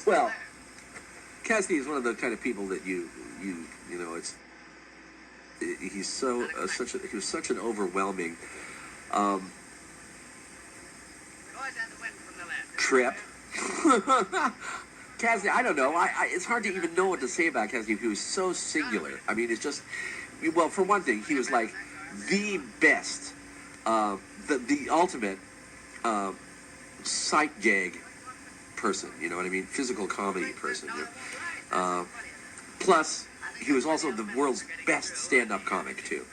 Well, Cassady is one of the kind of people that you know, he's so he was such an overwhelming trip. Cassady, I don't know. It's hard to even know what to say about Cassady. He was so singular. I mean, it's just, well, for one thing, he was like the best, the ultimate sight gag person. You know what I mean? Physical comedy person. You know? Plus, he was also the world's best stand-up comic too.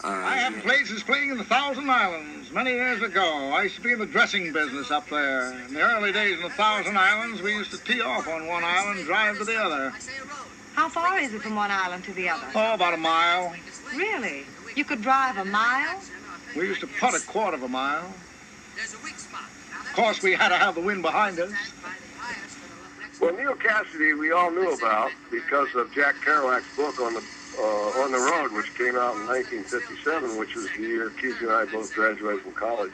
I had places playing in the Thousand Islands many years ago. I used to be in the dressing business up there. In the early days in the Thousand Islands, we used to tee off on one island, drive to the other. How far is it from one island to the other? Oh, about a mile. Really? You could drive a mile? We used to putt a quarter of a mile. Of course, we had to have the wind behind us. Well, Neal Cassady we all knew about because of Jack Kerouac's book on the road, which came out in 1957, which was the year Kesey and I both graduated from college.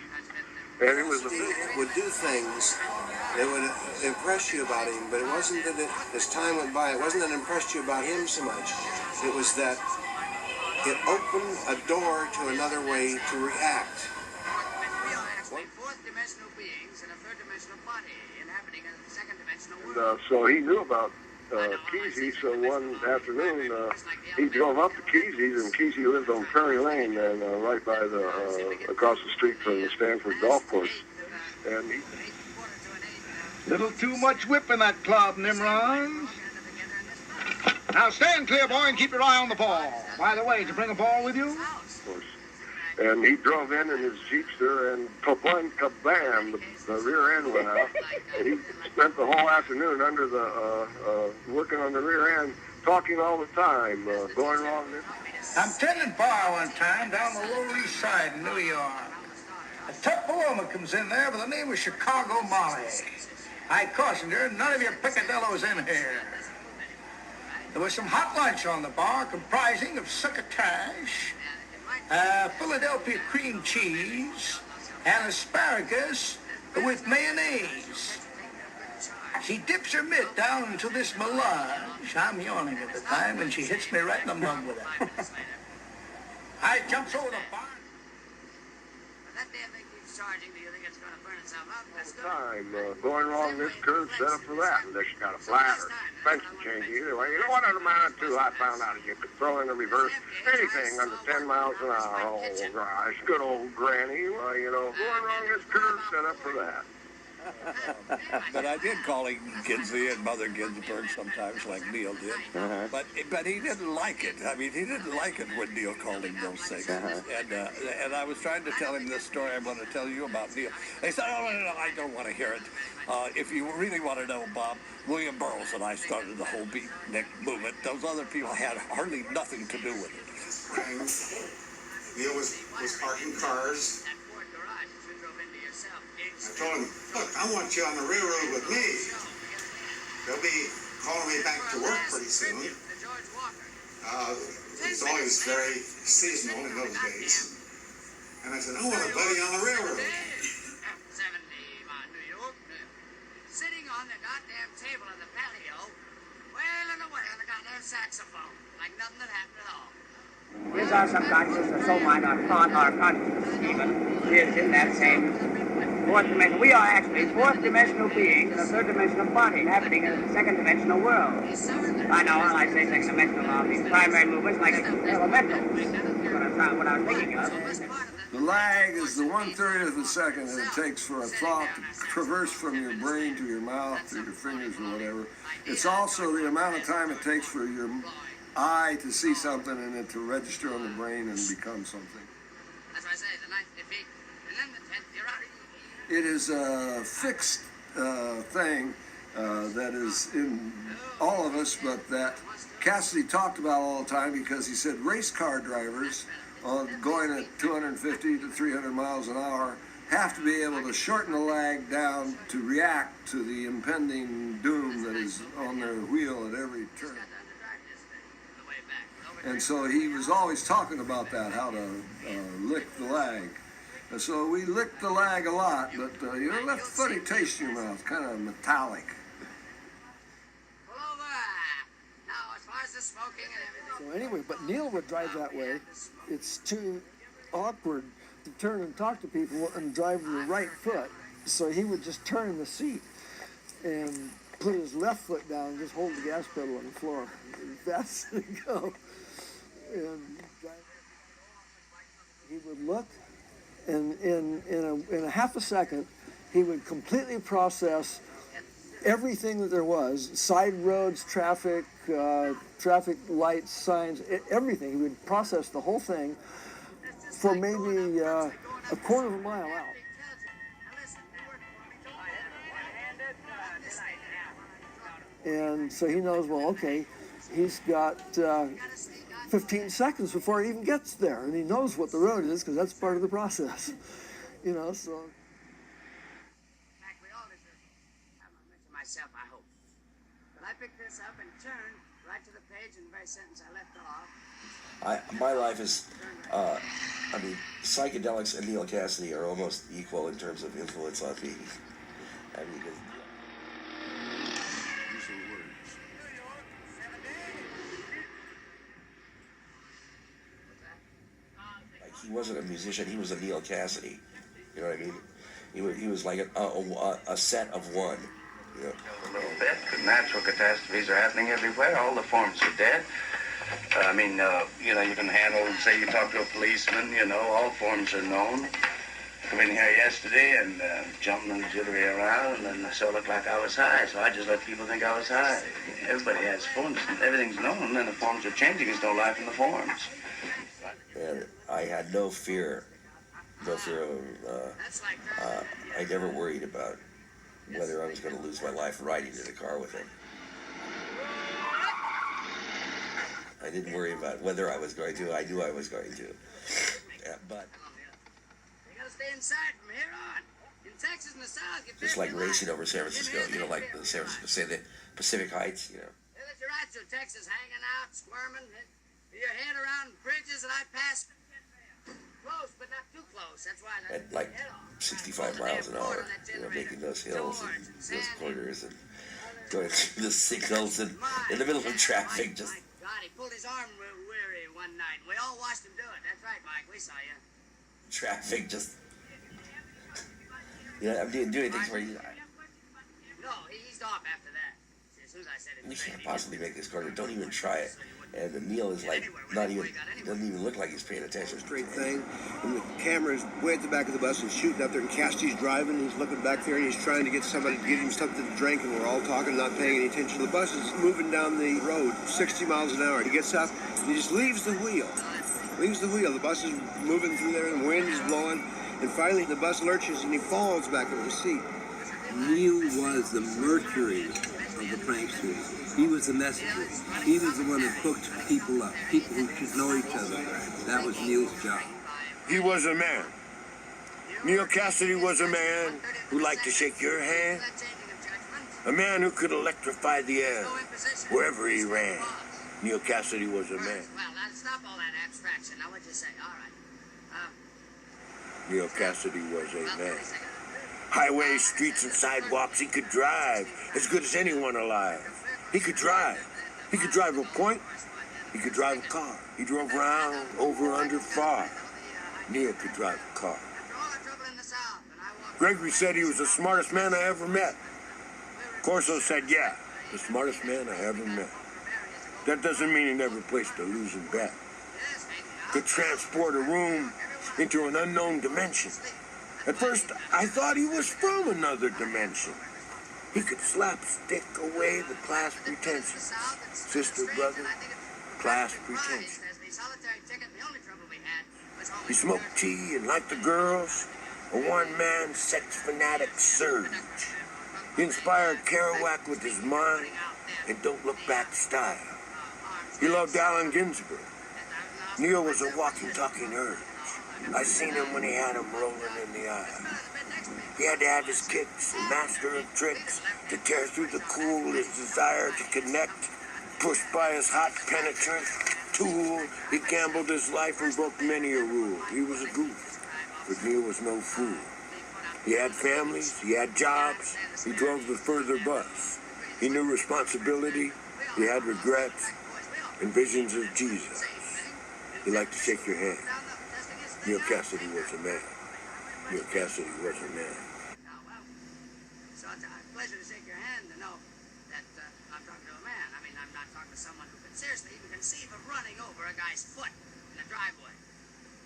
And it was would do things that would impress you about him, but it wasn't that as time went by, it wasn't that impressed you about him so much. It was that it opened a door to another way to react. And, so he knew about Kesey, so one afternoon he drove up to Kesey's, and Kesey lived on Prairie Lane, and right by across the street from the Stanford Golf Course. And Little too much whip in that club, Nimrod. Now stand clear, boy, and keep your eye on the ball. By the way, did you bring a ball with you? Of course. And he drove in his Jeepster, and kabam, the rear end went out. And he spent the whole afternoon under working on the rear end, talking all the time, going wrong. I'm tending bar one time down the Lower East Side in New York. A tough woman comes in there by the name of Chicago Molly. I cautioned her, none of your picadillos in here. There was some hot lunch on the bar comprising of succotash, Philadelphia cream cheese, and asparagus with mayonnaise. She dips her mitt down into this melange. I'm yawning at the time, and she hits me right in the mug with it. I jumps over the bar. Time, going wrong this curve, set up for that, unless you got a flat or suspension change either way. You know what it amounted to? I found out you could throw in the reverse anything under 10 miles an hour. Oh, gosh, good old granny. Well, you know, going wrong this curve, set up for that. But I did call him Kesey and Mother Ginsburg sometimes, like Neal did. But he didn't like it. I mean, he didn't like it when Neal called him those things. And I was trying to tell him this story I'm going to tell you about Neal. They said, "Oh, no, I don't want to hear it. If you really want to know, Bob, William Burroughs and I started the whole beatnik movement. Those other people had hardly nothing to do with it." Neal was parking cars. I told him, look, I want you on the railroad with me. They'll be calling me back to work pretty soon. It's always very seasonal in those days. And I said, I want a buddy on the railroad. Sitting on the goddamn table in the patio, wailing away on the goddamn saxophone, like nothing had happened at all. Is our subconscious or soul mind or thought or consciousness even is in that same fourth dimension. We are actually fourth dimensional beings in a third dimensional body happening in a second dimensional world. I know when I say second dimensional, these primary movements like elemental. What I was thinking of. The lag is the 1/30 of a second that it takes for a thought to traverse from your brain to your mouth, to your fingers or whatever. It's also the amount of time it takes for your eye to see something and it to register on the brain and become something. That's why I say the 9th, 15th, and then the 10th, you're out. It is a fixed thing that is in all of us, but that Cassady talked about all the time because he said race car drivers going at 250 to 300 miles an hour have to be able to shorten the lag down to react to the impending doom that is on their wheel at every turn. And so he was always talking about that, how to lick the lag. And so we licked the lag a lot, but you know, left a funny taste in your mouth, kind of metallic. the smoking and everything. So anyway, but Neal would drive that way. It's too awkward to turn and talk to people and drive with your right foot. So he would just turn in the seat and put his left foot down and just hold the gas pedal on the floor. That's to go. And he would look, and in a half a second, he would completely process everything that there was, side roads, traffic, traffic lights, signs, everything. He would process the whole thing for maybe a quarter of a mile out. And so he knows, well, okay, he's got 15 seconds before he even gets there. And he knows what the road is because that's part of the process. You know, so. We all deserve to myself, I hope. But I picked this up and turned right to the page in the very sentence I left off. My life is, I mean, psychedelics and Neal Cassady are almost equal in terms of influence on me. I mean, he wasn't a musician, he was a Neal Cassady. You know what I mean? He was like a set of one. You know? A little bit, because natural catastrophes are happening everywhere. All the forms are dead. I mean, you know, you can handle, say you talk to a policeman, you know, all forms are known. Come in here yesterday and jumped and jittery around, and so it looked like I was high, so I just let people think I was high. Everybody has forms, everything's known, and the forms are changing. There's no life in the forms. And I had no fear of, I never worried about whether I was going to lose my life riding in a car with him. I didn't worry about whether I was going to. I knew I was going to. Yeah, but You gotta stay inside from here on. In Texas and the South, you just like racing over San Francisco, you know, like the San Francisco, say the Pacific Heights, you know. They let you ride through Texas, hanging out, squirming, your head around bridges, and I pass close, but not too close. That's why I at like 65 miles an hour, you know, making those hills and those corners and going through the signals and in the middle of traffic. Just God, he pulled his arm weary one night. We all watched him do it. That's right, Mike. We saw you. traffic, just you know, I'm doing things where you. No, he eased off after that. As soon as I said it. We can't possibly make this corner. Don't even try it. And the Neal is like not even, doesn't even look like he's paying attention. Great thing. And the camera's way at the back of the bus and shooting up there, and Cassady's driving, and he's looking back there, and he's trying to get somebody to give him something to drink, and we're all talking, not paying any attention. The bus is moving down the road 60 miles an hour. He gets up, and he just leaves the wheel. The bus is moving through there, and the wind is blowing, and finally the bus lurches, and he falls back into the seat. Neal was the Mercury of the pranksters. He was the messenger. He was the one that hooked people up, people who should know each other. That was Neal's job. He was a man. Neal Cassady was a man who liked to shake your hand. A man who could electrify the air wherever he ran. Neal Cassady was a man. Well, now stop all that abstraction. Now what'd you say? All right. Neal Cassady was a man. Highways, streets, and sidewalks, he could drive as good as anyone alive. He could drive. He could drive a point. He could drive a car. He drove round, over, under, far. Neal could drive a car. Gregory said he was the smartest man I ever met. Corso said, yeah, the smartest man I ever met. That doesn't mean he never placed a losing bet. Could transport a room into an unknown dimension. At first, I thought he was from another dimension. He could slapstick away the class pretensions. Sister, brother, class pretension. He smoked tea and liked the girls. A one-man sex fanatic surge. He inspired Kerouac with his mind and don't look back style. He loved Allen Ginsberg. Neal was a walking, talking urge. I seen him when he had him rolling in the eye. He had to have his kicks and master of tricks to tear through the cool, his desire to connect. Pushed by his hot, penetrant tool, he gambled his life and broke many a rule. He was a goof, but Neal was no fool. He had families, he had jobs, he drove the further bus. He knew responsibility, he had regrets. and visions of Jesus. He liked to shake your hand. Neal Cassady was a man. Neal Cassady was a man. So it's a pleasure to shake your hand to know that I'm talking to a man. I mean, I'm not talking to someone who could seriously even conceive of running over a guy's foot in the driveway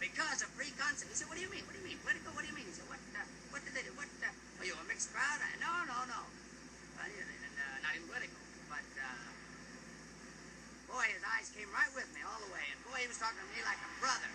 because of preconcept. He said, "What do you mean? What do you mean? Political? What do you mean?" He said, "What did they do? Are you a mixed crowd?" No. Not even political. But boy, his eyes came right with me all the way, and boy, he was talking to me like a brother.